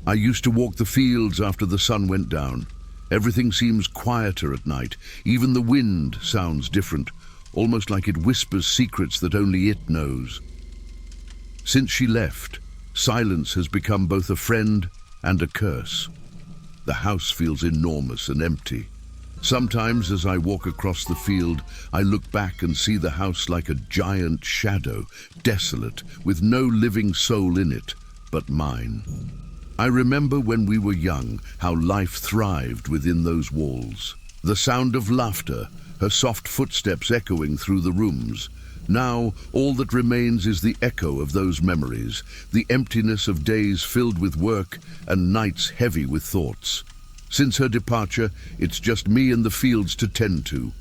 I used to walk the fields after the sun went down. Everything seems quieter at night. Even the wind sounds different, almost like it whispers secrets that only it knows. Since she left, silence has become both a friend and a curse. The house feels enormous and empty. Sometimes as I walk across the field, I look back and see the house like a giant shadow, desolate, with no living soul in it but mine. I remember when we were young, how life thrived within those walls. The sound of laughter, her soft footsteps echoing through the rooms. Now, all that remains is the echo of those memories, the emptiness of days filled with work and nights heavy with thoughts. Since her departure, it's just me and the fields to tend to.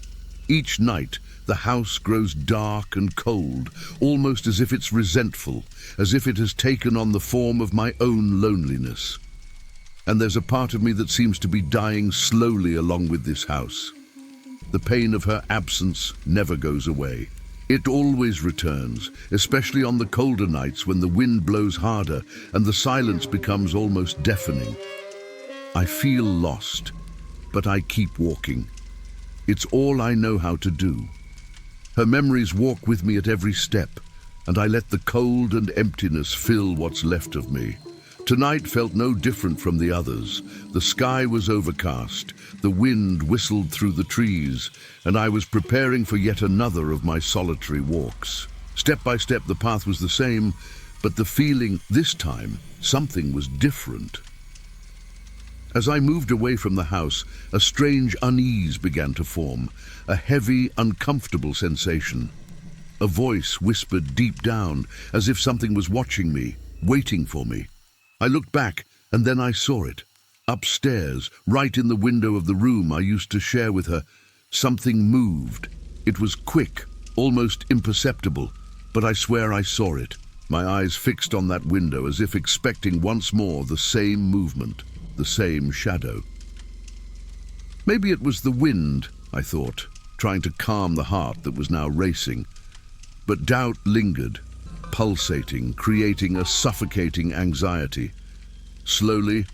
Each night, the house grows dark and cold, almost as if it's resentful, as if it has taken on the form of my own loneliness. And there's a part of me that seems to be dying slowly along with this house. The pain of her absence never goes away. It always returns, especially on the colder nights when the wind blows harder and the silence becomes almost deafening. I feel lost, but I keep walking. It's all I know how to do. Her memories walk with me at every step, and I let the cold and emptiness fill what's left of me. Tonight felt no different from the others. The sky was overcast, the wind whistled through the trees, and I was preparing for yet another of my solitary walks. Step by step the path was the same, but the feeling, this time, something was different. As I moved away from the house, a strange unease began to form, a heavy, uncomfortable sensation. A voice whispered deep down, as if something was watching me, waiting for me. I looked back, and then I saw it. Upstairs, right in the window of the room I used to share with her, something moved. It was quick, almost imperceptible, but I swear I saw it. My eyes fixed on that window as if expecting once more the same movement. The same shadow. Maybe it was the wind, I thought, trying to calm the heart that was now racing. But doubt lingered, pulsating, creating a suffocating anxiety. Slowly,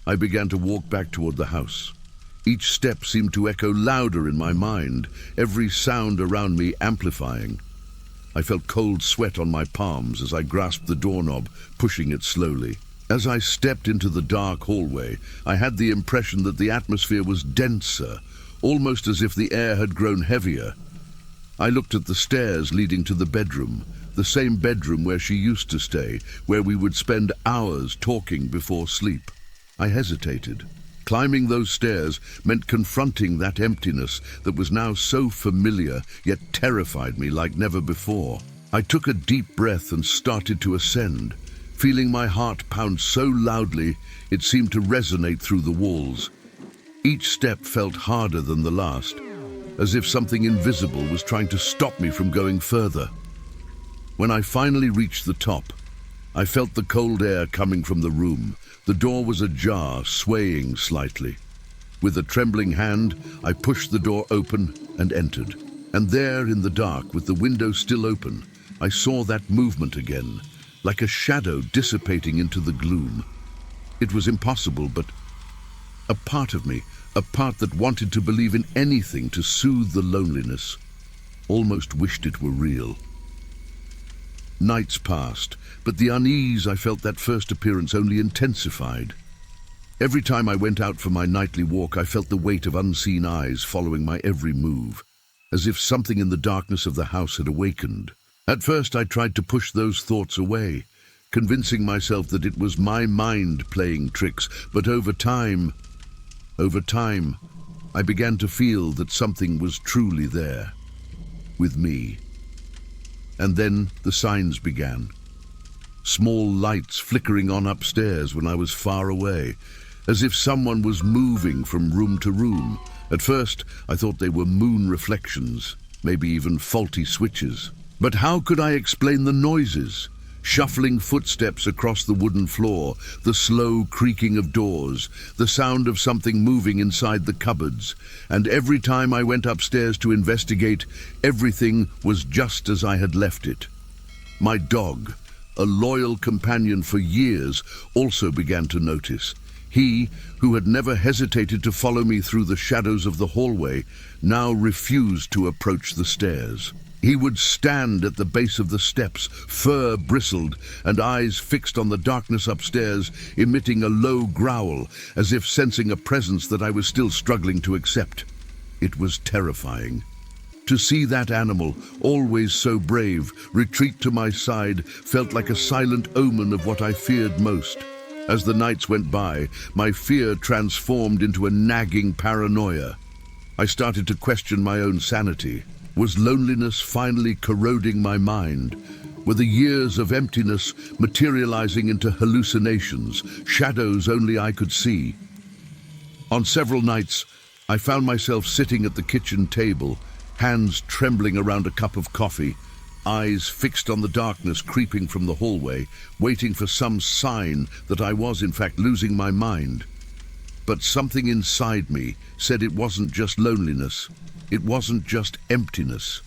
I began to walk back toward the house. Each step seemed to echo louder in my mind, every sound around me amplifying. I felt cold sweat on my palms as I grasped the doorknob, pushing it slowly. As I stepped into the dark hallway, I had the impression that the atmosphere was denser, almost as if the air had grown heavier. I looked at the stairs leading to the bedroom, the same bedroom where she used to stay, where we would spend hours talking before sleep. I hesitated. Climbing those stairs meant confronting that emptiness that was now so familiar, yet terrified me like never before. I took a deep breath and started to ascend, feeling my heart pound so loudly it seemed to resonate through the walls. Each step felt harder than the last, as if something invisible was trying to stop me from going further. When I finally reached the top, I felt the cold air coming from the room. The door was ajar, swaying slightly. With a trembling hand, I pushed the door open and entered. And there, in the dark, with the window still open, I saw that movement again, like a shadow dissipating into the gloom. It was impossible, but a part of me, a part that wanted to believe in anything to soothe the loneliness, almost wished it were real. Nights passed, but the unease I felt that first appearance only intensified. Every time I went out for my nightly walk, I felt the weight of unseen eyes following my every move, as if something in the darkness of the house had awakened. At first I tried to push those thoughts away, convincing myself that it was my mind playing tricks, but over time, I began to feel that something was truly there, with me. And then the signs began. Small lights flickering on upstairs when I was far away, as if someone was moving from room to room. At first, I thought they were moon reflections, maybe even faulty switches. But how could I explain the noises? Shuffling footsteps across the wooden floor, the slow creaking of doors, the sound of something moving inside the cupboards. And every time I went upstairs to investigate, everything was just as I had left it. My dog, a loyal companion for years, also began to notice. He, who had never hesitated to follow me through the shadows of the hallway, now refused to approach the stairs. He would stand at the base of the steps, fur bristled and eyes fixed on the darkness upstairs, emitting a low growl, as if sensing a presence that I was still struggling to accept. It was terrifying. To see that animal, always so brave, retreat to my side felt like a silent omen of what I feared most. As the nights went by, my fear transformed into a nagging paranoia. I started to question my own sanity. Was loneliness finally corroding my mind? Were the years of emptiness materializing into hallucinations, shadows only I could see? On several nights, I found myself sitting at the kitchen table, hands trembling around a cup of coffee, eyes fixed on the darkness creeping from the hallway, waiting for some sign that I was in fact losing my mind. But something inside me said it wasn't just loneliness. It wasn't just emptiness.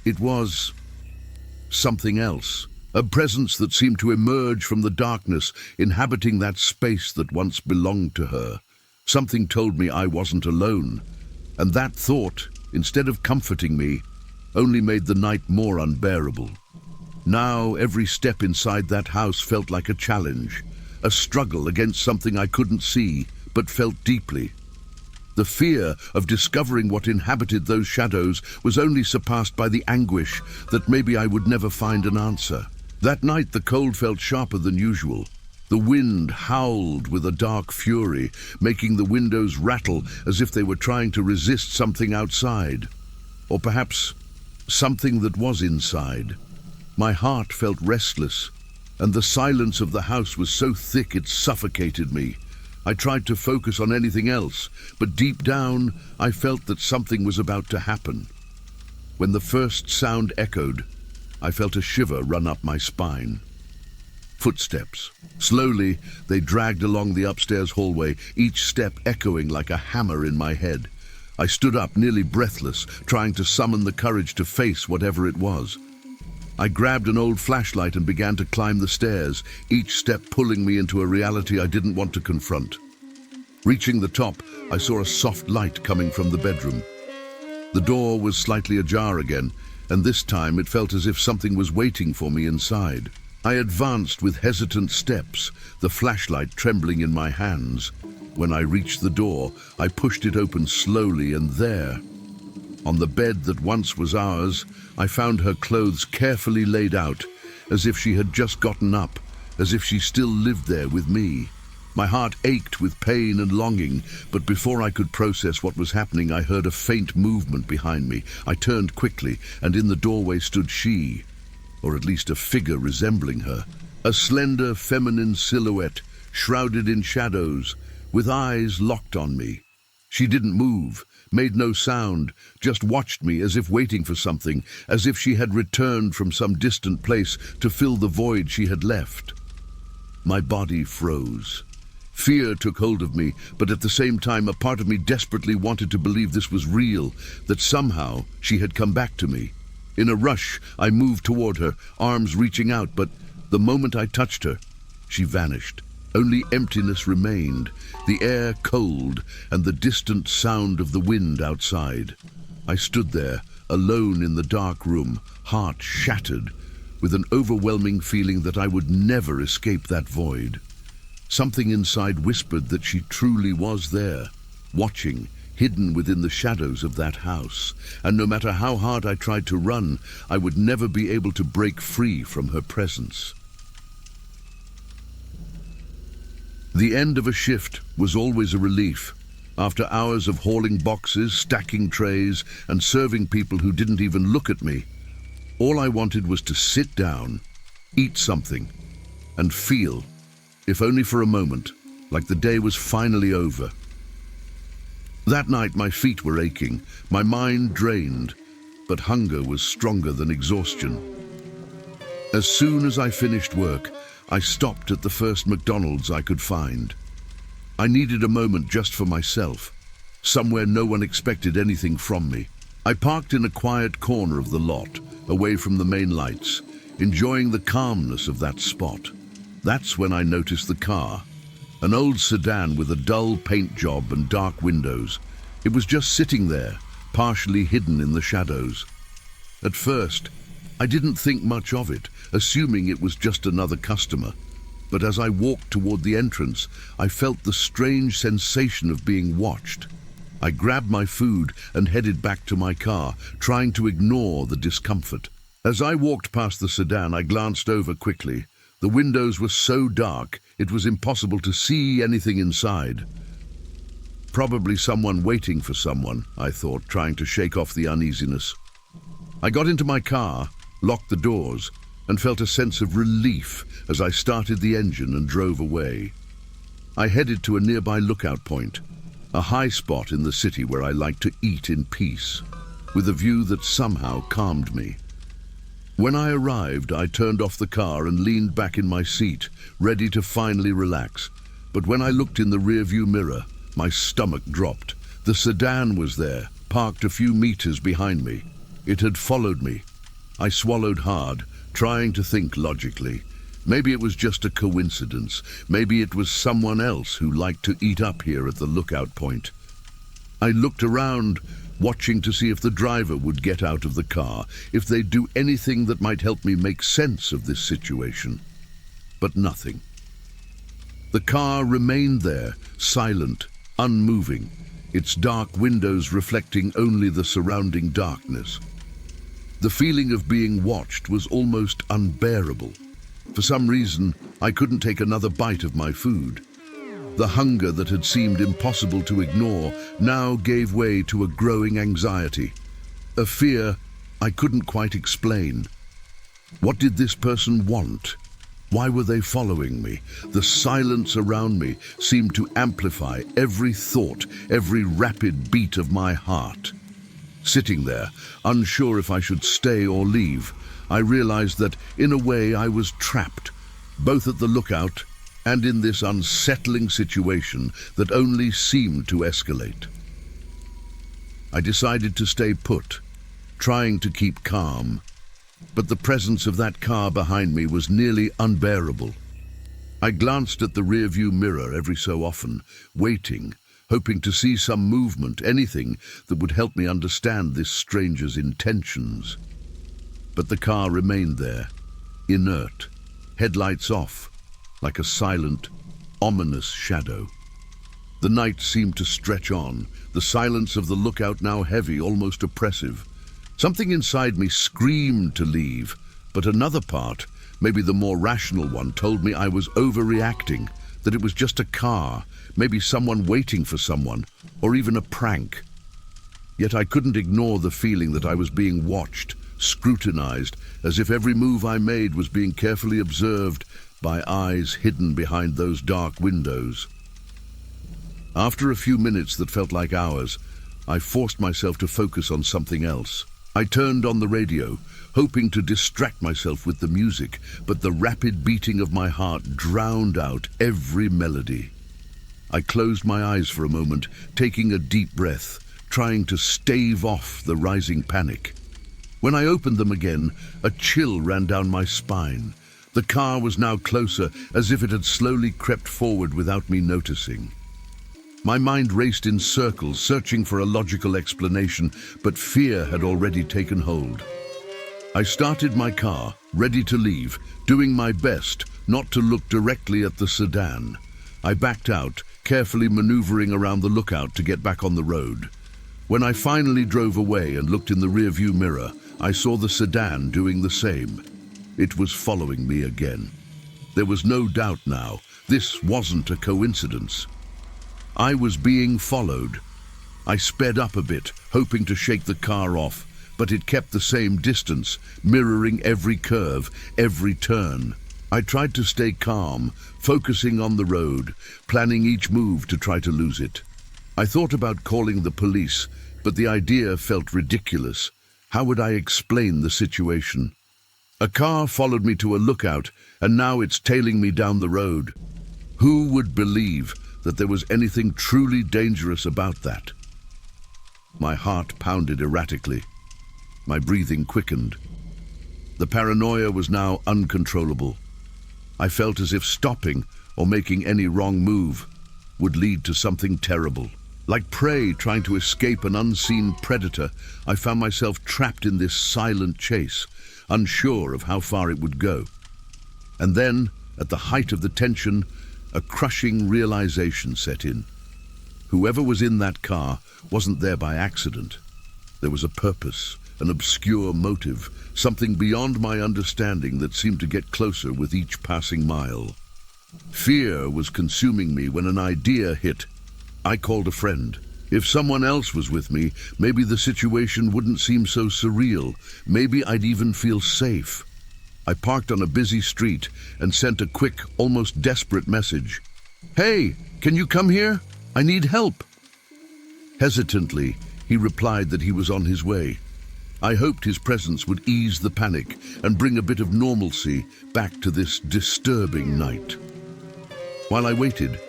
It was something else. A presence that seemed to emerge from the darkness, inhabiting that space that once belonged to her. Something told me I wasn't alone. And that thought, instead of comforting me, only made the night more unbearable. Now every step inside that house felt like a challenge, a struggle against something I couldn't see, but felt deeply. The fear of discovering what inhabited those shadows was only surpassed by the anguish that maybe I would never find an answer. That night the cold felt sharper than usual. The wind howled with a dark fury, making the windows rattle as if they were trying to resist something outside. Or perhaps something that was inside. My heart felt restless, and the silence of the house was so thick it suffocated me. I tried to focus on anything else, but deep down I felt that something was about to happen. When the first sound echoed, I felt a shiver run up my spine. Footsteps. Slowly, they dragged along the upstairs hallway, each step echoing like a hammer in my head. I stood up, nearly breathless, trying to summon the courage to face whatever it was. I grabbed an old flashlight and began to climb the stairs, each step pulling me into a reality I didn't want to confront. Reaching the top, I saw a soft light coming from the bedroom. The door was slightly ajar again, and this time it felt as if something was waiting for me inside. I advanced with hesitant steps, the flashlight trembling in my hands. When I reached the door, I pushed it open slowly, and there, on the bed that once was ours, I found her clothes carefully laid out, as if she had just gotten up, as if she still lived there with me. My heart ached with pain and longing, but before I could process what was happening, I heard a faint movement behind me. I turned quickly, and in the doorway stood she, or at least a figure resembling her, a slender feminine silhouette, shrouded in shadows, with eyes locked on me. She didn't move, made no sound, just watched me as if waiting for something, as if she had returned from some distant place to fill the void she had left. My body froze. Fear took hold of me, but at the same time a part of me desperately wanted to believe this was real, that somehow she had come back to me. In a rush, I moved toward her, arms reaching out, but the moment I touched her, she vanished. Only emptiness remained, the air cold, and the distant sound of the wind outside. I stood there, alone in the dark room, heart shattered, with an overwhelming feeling that I would never escape that void. Something inside whispered that she truly was there, watching, hidden within the shadows of that house, and no matter how hard I tried to run, I would never be able to break free from her presence. The end of a shift was always a relief. After hours of hauling boxes, stacking trays, and serving people who didn't even look at me, all I wanted was to sit down, eat something, and feel, if only for a moment, like the day was finally over. That night my feet were aching, my mind drained, but hunger was stronger than exhaustion. As soon as I finished work, I stopped at the first McDonald's I could find. I needed a moment just for myself, somewhere no one expected anything from me. I parked in a quiet corner of the lot, away from the main lights, enjoying the calmness of that spot. That's when I noticed the car, an old sedan with a dull paint job and dark windows. It was just sitting there, partially hidden in the shadows. At first, I didn't think much of it, assuming it was just another customer. But as I walked toward the entrance, I felt the strange sensation of being watched. I grabbed my food and headed back to my car, trying to ignore the discomfort. As I walked past the sedan, I glanced over quickly. The windows were so dark, it was impossible to see anything inside. Probably someone waiting for someone, I thought, trying to shake off the uneasiness. I got into my car, locked the doors, and felt a sense of relief as I started the engine and drove away. I headed to a nearby lookout point, a high spot in the city where I liked to eat in peace, with a view that somehow calmed me. When I arrived, I turned off the car and leaned back in my seat, ready to finally relax. But when I looked in the rearview mirror, my stomach dropped. The sedan was there, parked a few meters behind me. It had followed me. I swallowed hard, trying to think logically. Maybe it was just a coincidence. Maybe it was someone else who liked to eat up here at the lookout point. I looked around, watching to see if the driver would get out of the car, if they'd do anything that might help me make sense of this situation. But nothing. The car remained there, silent, unmoving, its dark windows reflecting only the surrounding darkness. The feeling of being watched was almost unbearable. For some reason, I couldn't take another bite of my food. The hunger that had seemed impossible to ignore now gave way to a growing anxiety, a fear I couldn't quite explain. What did this person want? Why were they following me? The silence around me seemed to amplify every thought, every rapid beat of my heart. Sitting there, unsure if I should stay or leave, I realized that, in a way, I was trapped, both at the lookout and in this unsettling situation that only seemed to escalate. I decided to stay put, trying to keep calm, but the presence of that car behind me was nearly unbearable. I glanced at the rearview mirror every so often, waiting, hoping to see some movement, anything that would help me understand this stranger's intentions. But the car remained there, inert, headlights off, like a silent, ominous shadow. The night seemed to stretch on, the silence of the lookout now heavy, almost oppressive. Something inside me screamed to leave, but another part, maybe the more rational one, told me I was overreacting, that it was just a car, maybe someone waiting for someone, or even a prank. Yet I couldn't ignore the feeling that I was being watched, scrutinized, as if every move I made was being carefully observed by eyes hidden behind those dark windows. After a few minutes that felt like hours, I forced myself to focus on something else. I turned on the radio, hoping to distract myself with the music, but the rapid beating of my heart drowned out every melody. I closed my eyes for a moment, taking a deep breath, trying to stave off the rising panic. When I opened them again, a chill ran down my spine. The car was now closer, as if it had slowly crept forward without me noticing. My mind raced in circles, searching for a logical explanation, but fear had already taken hold. I started my car, ready to leave, doing my best not to look directly at the sedan. I backed out, carefully maneuvering around the lookout to get back on the road. When I finally drove away and looked in the rearview mirror, I saw the sedan doing the same. It was following me again. There was no doubt now, this wasn't a coincidence. I was being followed. I sped up a bit, hoping to shake the car off, but it kept the same distance, mirroring every curve, every turn. I tried to stay calm, focusing on the road, planning each move to try to lose it. I thought about calling the police, but the idea felt ridiculous. How would I explain the situation? A car followed me to a lookout, and now it's tailing me down the road. Who would believe that there was anything truly dangerous about that? My heart pounded erratically. My breathing quickened. The paranoia was now uncontrollable. I felt as if stopping or making any wrong move would lead to something terrible. Like prey trying to escape an unseen predator, I found myself trapped in this silent chase, unsure of how far it would go. And then, at the height of the tension, a crushing realization set in. Whoever was in that car wasn't there by accident. There was a purpose, an obscure motive, something beyond my understanding that seemed to get closer with each passing mile. Fear was consuming me when an idea hit. I called a friend. If someone else was with me, maybe the situation wouldn't seem so surreal. Maybe I'd even feel safe. I parked on a busy street and sent a quick, almost desperate message. "Hey, can you come here? I need help." Hesitantly, he replied that he was on his way. I hoped his presence would ease the panic and bring a bit of normalcy back to this disturbing night. While I waited,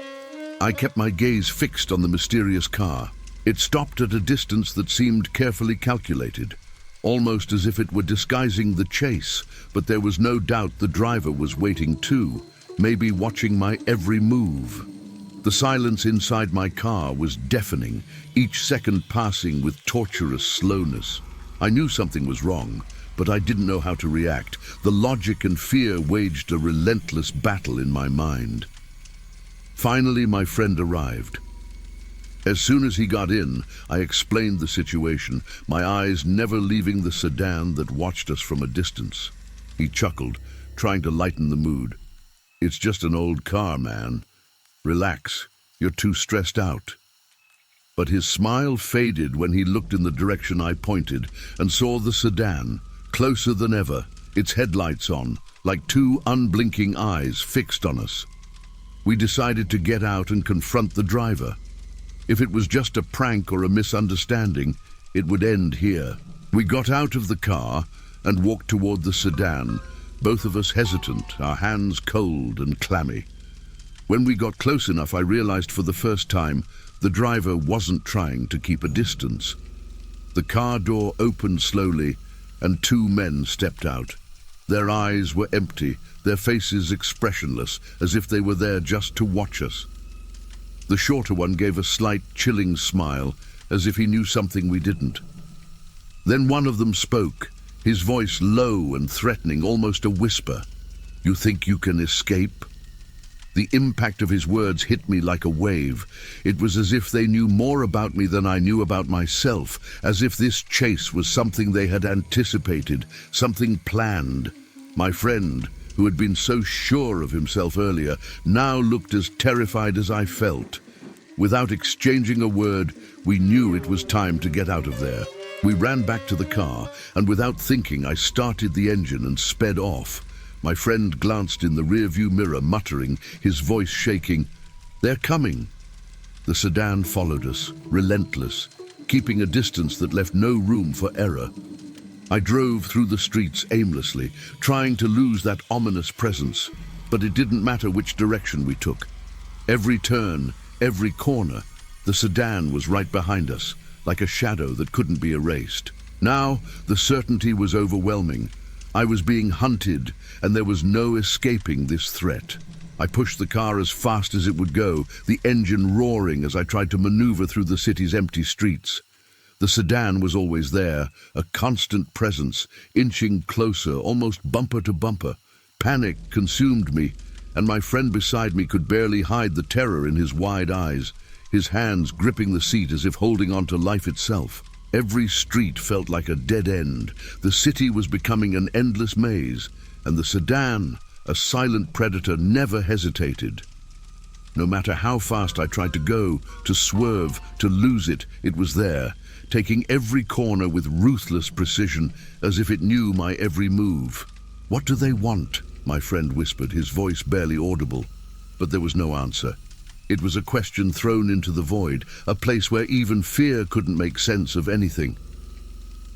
I kept my gaze fixed on the mysterious car. It stopped at a distance that seemed carefully calculated, almost as if it were disguising the chase, but there was no doubt the driver was waiting too, maybe watching my every move. The silence inside my car was deafening, each second passing with torturous slowness. I knew something was wrong, but I didn't know how to react. The logic and fear waged a relentless battle in my mind. Finally, my friend arrived. As soon as he got in, I explained the situation, my eyes never leaving the sedan that watched us from a distance. He chuckled, trying to lighten the mood. "It's just an old car, man. Relax, you're too stressed out." But his smile faded when he looked in the direction I pointed and saw the sedan, closer than ever, its headlights on, like two unblinking eyes fixed on us. We decided to get out and confront the driver. If it was just a prank or a misunderstanding, it would end here. We got out of the car and walked toward the sedan, both of us hesitant, our hands cold and clammy. When we got close enough, I realized for the first time the driver wasn't trying to keep a distance. The car door opened slowly, and two men stepped out. Their eyes were empty, their faces expressionless, as if they were there just to watch us. The shorter one gave a slight, chilling smile, as if he knew something we didn't. Then one of them spoke, his voice low and threatening, almost a whisper. "You think you can escape?" The impact of his words hit me like a wave. It was as if they knew more about me than I knew about myself, as if this chase was something they had anticipated, something planned. My friend, who had been so sure of himself earlier, now looked as terrified as I felt. Without exchanging a word, we knew it was time to get out of there. We ran back to the car, and without thinking, I started the engine and sped off. My friend glanced in the rearview mirror, muttering, his voice shaking, "They're coming." The sedan followed us, relentless, keeping a distance that left no room for error. I drove through the streets aimlessly, trying to lose that ominous presence, but it didn't matter which direction we took. Every turn, every corner, the sedan was right behind us, like a shadow that couldn't be erased. Now, the certainty was overwhelming. I was being hunted, and there was no escaping this threat. I pushed the car as fast as it would go, the engine roaring as I tried to maneuver through the city's empty streets. The sedan was always there, a constant presence, inching closer, almost bumper to bumper. Panic consumed me, and my friend beside me could barely hide the terror in his wide eyes, his hands gripping the seat as if holding on to life itself. Every street felt like a dead end. The city was becoming an endless maze, and the sedan, a silent predator, never hesitated. No matter how fast I tried to go, to swerve, to lose it, it was there, taking every corner with ruthless precision, as if it knew my every move. "What do they want?" my friend whispered, his voice barely audible. But there was no answer. It was a question thrown into the void, a place where even fear couldn't make sense of anything.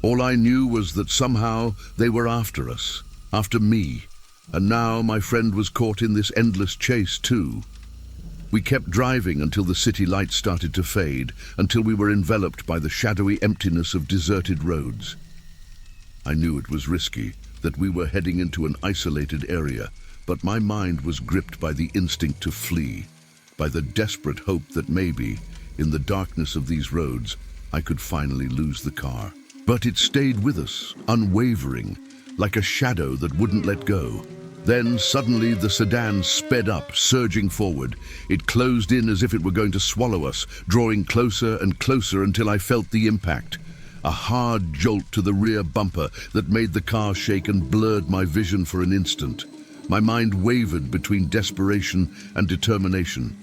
All I knew was that somehow they were after us, after me, and now my friend was caught in this endless chase too. We kept driving until the city lights started to fade, until we were enveloped by the shadowy emptiness of deserted roads. I knew it was risky, that we were heading into an isolated area, but my mind was gripped by the instinct to flee, by the desperate hope that maybe, in the darkness of these roads, I could finally lose the car. But it stayed with us, unwavering, like a shadow that wouldn't let go. Then suddenly the sedan sped up, surging forward. It closed in as if it were going to swallow us, drawing closer and closer until I felt the impact. A hard jolt to the rear bumper that made the car shake and blurred my vision for an instant. My mind wavered between desperation and determination.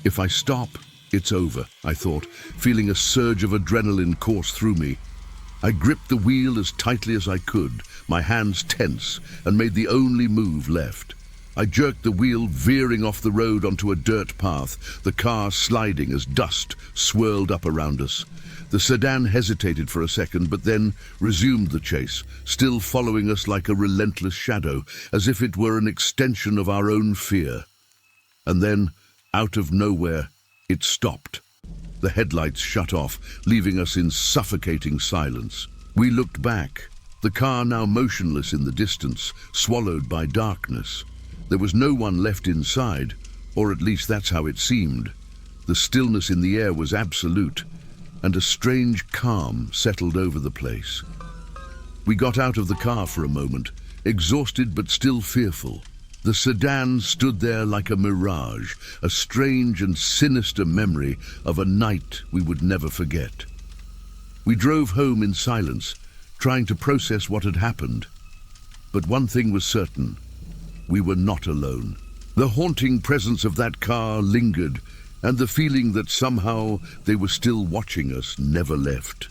If I stop, it's over, I thought, feeling a surge of adrenaline course through me. I gripped the wheel as tightly as I could, my hands tense, and made the only move left. I jerked the wheel, veering off the road onto a dirt path, the car sliding as dust swirled up around us. The sedan hesitated for a second, but then resumed the chase, still following us like a relentless shadow, as if it were an extension of our own fear. And then, out of nowhere, it stopped. The headlights shut off, leaving us in suffocating silence. We looked back, the car now motionless in the distance, swallowed by darkness. There was no one left inside, or at least that's how it seemed. The stillness in the air was absolute, and a strange calm settled over the place. We got out of the car for a moment, exhausted but still fearful. The sedan stood there like a mirage, a strange and sinister memory of a night we would never forget. We drove home in silence, trying to process what had happened. But one thing was certain: we were not alone. The haunting presence of that car lingered, and the feeling that somehow they were still watching us never left.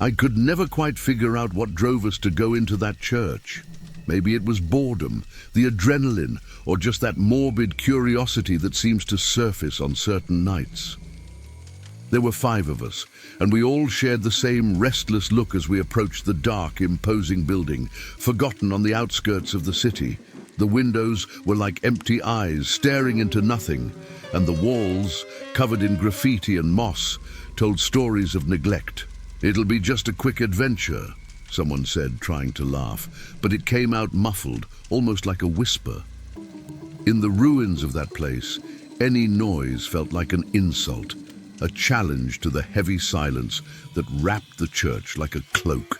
I could never quite figure out what drove us to go into that church. Maybe it was boredom, the adrenaline, or just that morbid curiosity that seems to surface on certain nights. There were 5 of us, and we all shared the same restless look as we approached the dark, imposing building, forgotten on the outskirts of the city. The windows were like empty eyes staring into nothing, and the walls, covered in graffiti and moss, told stories of neglect. "It'll be just a quick adventure," someone said, trying to laugh, but it came out muffled, almost like a whisper. In the ruins of that place, any noise felt like an insult, a challenge to the heavy silence that wrapped the church like a cloak.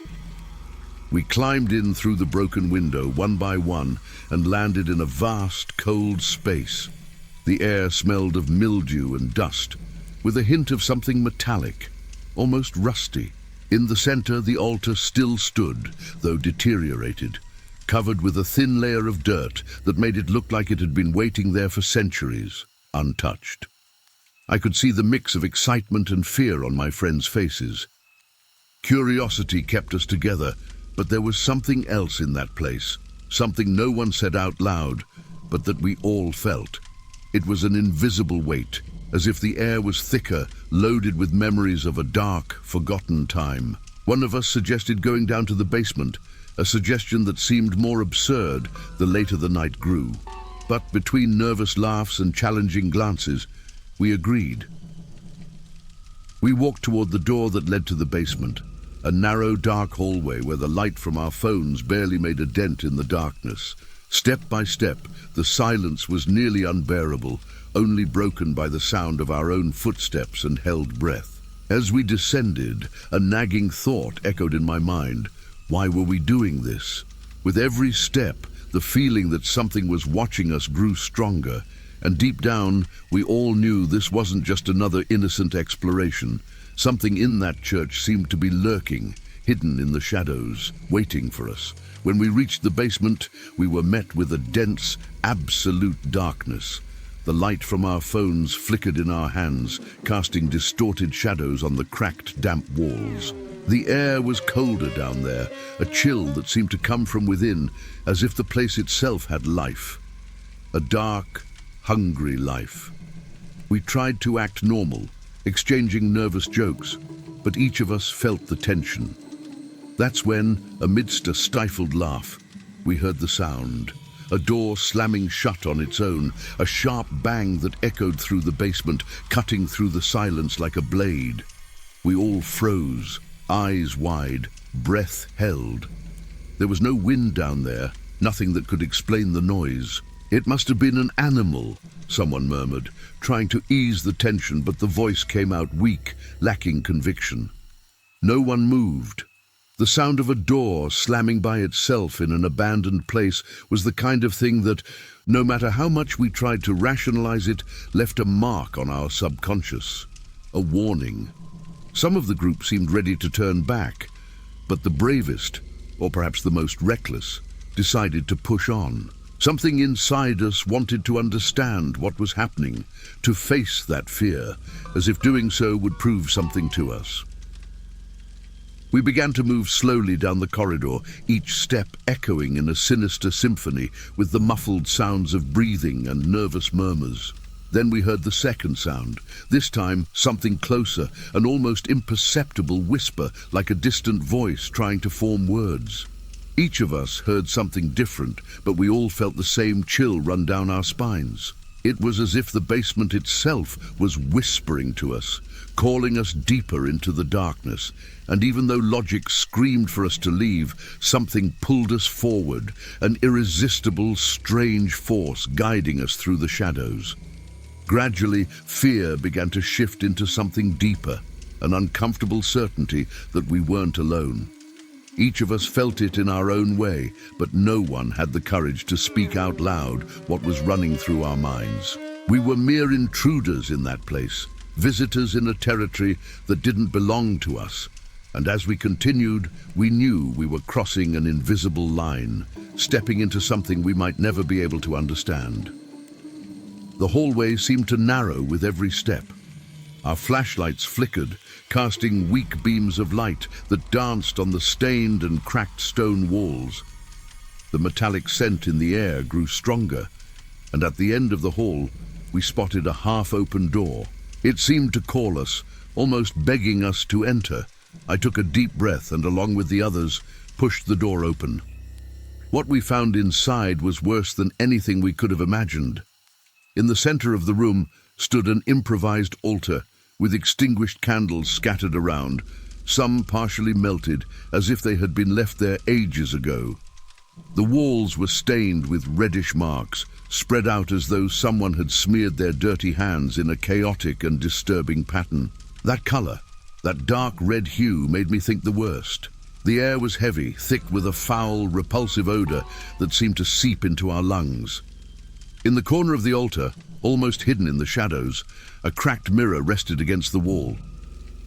We climbed in through the broken window, one by one, and landed in a vast, cold space. The air smelled of mildew and dust, with a hint of something metallic, almost rusty. In the center, the altar still stood, though deteriorated, covered with a thin layer of dirt that made it look like it had been waiting there for centuries, untouched. I could see the mix of excitement and fear on my friends' faces. Curiosity kept us together, but there was something else in that place, something no one said out loud, but that we all felt. It was an invisible weight, as if the air was thicker, loaded with memories of a dark, forgotten time. One of us suggested going down to the basement, a suggestion that seemed more absurd the later the night grew. But between nervous laughs and challenging glances, we agreed. We walked toward the door that led to the basement, a narrow, dark hallway where the light from our phones barely made a dent in the darkness. Step by step, the silence was nearly unbearable, only broken by the sound of our own footsteps and held breath. As we descended, a nagging thought echoed in my mind. Why were we doing this? With every step, the feeling that something was watching us grew stronger, and deep down, we all knew this wasn't just another innocent exploration. Something in that church seemed to be lurking, hidden in the shadows, waiting for us. When we reached the basement, we were met with a dense, absolute darkness. The light from our phones flickered in our hands, casting distorted shadows on the cracked, damp walls. The air was colder down there, a chill that seemed to come from within, as if the place itself had life. A dark, hungry life. We tried to act normal, exchanging nervous jokes, but each of us felt the tension. That's when, amidst a stifled laugh, we heard the sound. A door slamming shut on its own, a sharp bang that echoed through the basement, cutting through the silence like a blade. We all froze, eyes wide, breath held. There was no wind down there, nothing that could explain the noise. It must have been an animal, someone murmured, trying to ease the tension, but the voice came out weak, lacking conviction. No one moved. The sound of a door slamming by itself in an abandoned place was the kind of thing that, no matter how much we tried to rationalize it, left a mark on our subconscious. A warning. Some of the group seemed ready to turn back, but the bravest, or perhaps the most reckless, decided to push on. Something inside us wanted to understand what was happening, to face that fear, as if doing so would prove something to us. We began to move slowly down the corridor, each step echoing in a sinister symphony with the muffled sounds of breathing and nervous murmurs. Then we heard the second sound, this time something closer, an almost imperceptible whisper, like a distant voice trying to form words. Each of us heard something different, but we all felt the same chill run down our spines. It was as if the basement itself was whispering to us, calling us deeper into the darkness, and even though logic screamed for us to leave, something pulled us forward, an irresistible, strange force guiding us through the shadows. Gradually, fear began to shift into something deeper, an uncomfortable certainty that we weren't alone. Each of us felt it in our own way, but no one had the courage to speak out loud what was running through our minds. We were mere intruders in that place, visitors in a territory that didn't belong to us, and as we continued, we knew we were crossing an invisible line, stepping into something we might never be able to understand. The hallway seemed to narrow with every step. Our flashlights flickered, casting weak beams of light that danced on the stained and cracked stone walls. The metallic scent in the air grew stronger, and at the end of the hall, we spotted a half-open door. It seemed to call us, almost begging us to enter. I took a deep breath and, along with the others, pushed the door open. What we found inside was worse than anything we could have imagined. In the center of the room stood an improvised altar with extinguished candles scattered around, some partially melted as if they had been left there ages ago. The walls were stained with reddish marks, spread out as though someone had smeared their dirty hands in a chaotic and disturbing pattern. That color, that dark red hue, made me think the worst. The air was heavy, thick with a foul, repulsive odor that seemed to seep into our lungs. In the corner of the altar, almost hidden in the shadows, a cracked mirror rested against the wall.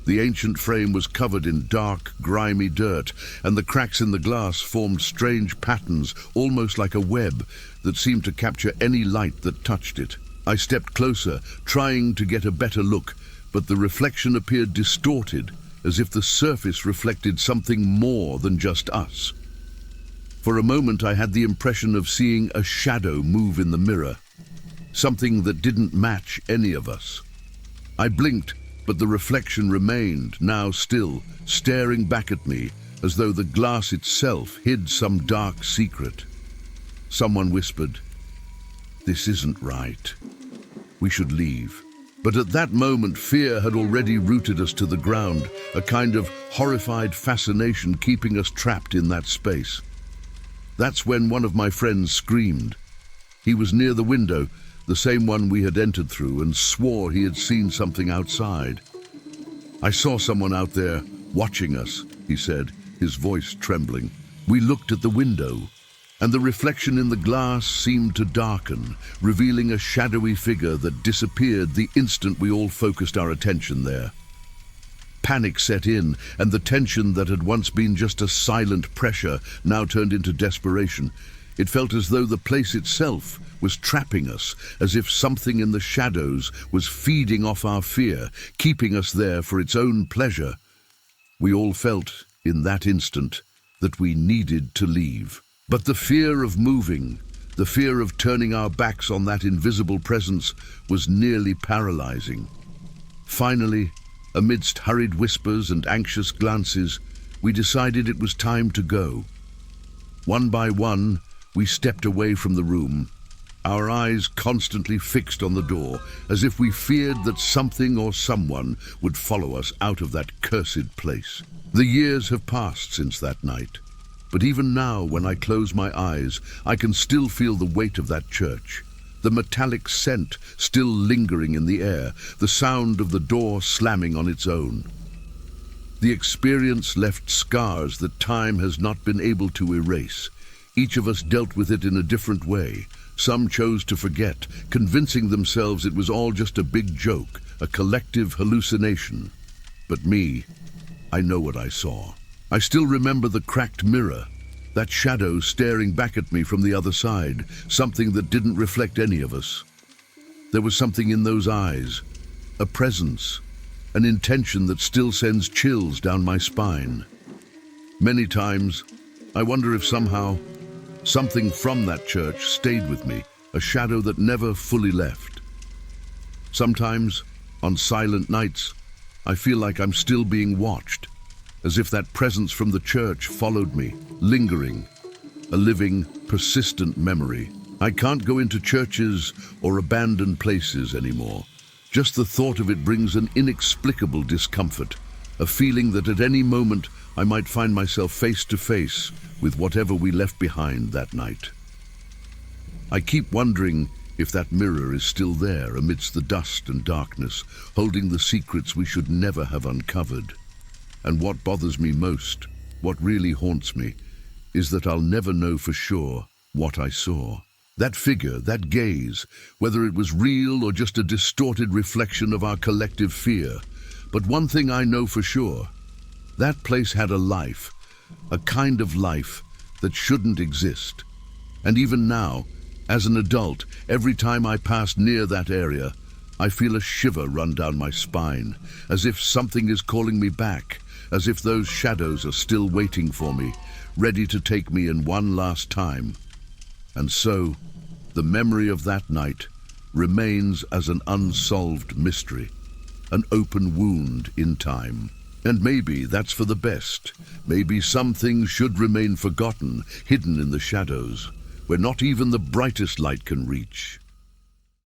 The ancient frame was covered in dark, grimy dirt, and the cracks in the glass formed strange patterns, almost like a web, that seemed to capture any light that touched it. I stepped closer, trying to get a better look, but the reflection appeared distorted, as if the surface reflected something more than just us. For a moment I had the impression of seeing a shadow move in the mirror, something that didn't match any of us. I blinked, but the reflection remained, now still, staring back at me, as though the glass itself hid some dark secret. Someone whispered, "This isn't right. We should leave." But at that moment, fear had already rooted us to the ground, a kind of horrified fascination keeping us trapped in that space. That's when one of my friends screamed. He was near the window, the same one we had entered through, and swore he had seen something outside. "I saw someone out there, watching us," he said, his voice trembling. We looked at the window, and the reflection in the glass seemed to darken, revealing a shadowy figure that disappeared the instant we all focused our attention there. Panic set in, and the tension that had once been just a silent pressure now turned into desperation. It felt as though the place itself was trapping us, as if something in the shadows was feeding off our fear, keeping us there for its own pleasure. We all felt, in that instant, that we needed to leave. But the fear of moving, the fear of turning our backs on that invisible presence, was nearly paralyzing. Finally, amidst hurried whispers and anxious glances, we decided it was time to go. One by one, we stepped away from the room, our eyes constantly fixed on the door, as if we feared that something or someone would follow us out of that cursed place. The years have passed since that night, but even now, when I close my eyes, I can still feel the weight of that church, the metallic scent still lingering in the air, the sound of the door slamming on its own. The experience left scars that time has not been able to erase. Each of us dealt with it in a different way. Some chose to forget, convincing themselves it was all just a big joke, a collective hallucination. But me, I know what I saw. I still remember the cracked mirror, that shadow staring back at me from the other side, something that didn't reflect any of us. There was something in those eyes, a presence, an intention that still sends chills down my spine. Many times, I wonder if somehow something from that church stayed with me, a shadow that never fully left. Sometimes, on silent nights, I feel like I'm still being watched, as if that presence from the church followed me, lingering, a living, persistent memory. I can't go into churches or abandoned places anymore. Just the thought of it brings an inexplicable discomfort, a feeling that at any moment I might find myself face to face with whatever we left behind that night. I keep wondering if that mirror is still there amidst the dust and darkness, holding the secrets we should never have uncovered. And what bothers me most, what really haunts me, is that I'll never know for sure what I saw. That figure, that gaze, whether it was real or just a distorted reflection of our collective fear. But one thing I know for sure, that place had a life, a kind of life that shouldn't exist. And even now, as an adult, every time I pass near that area, I feel a shiver run down my spine, as if something is calling me back, as if those shadows are still waiting for me, ready to take me in one last time. And so, the memory of that night remains as an unsolved mystery, an open wound in time. And maybe that's for the best. Maybe some things should remain forgotten, hidden in the shadows, where not even the brightest light can reach.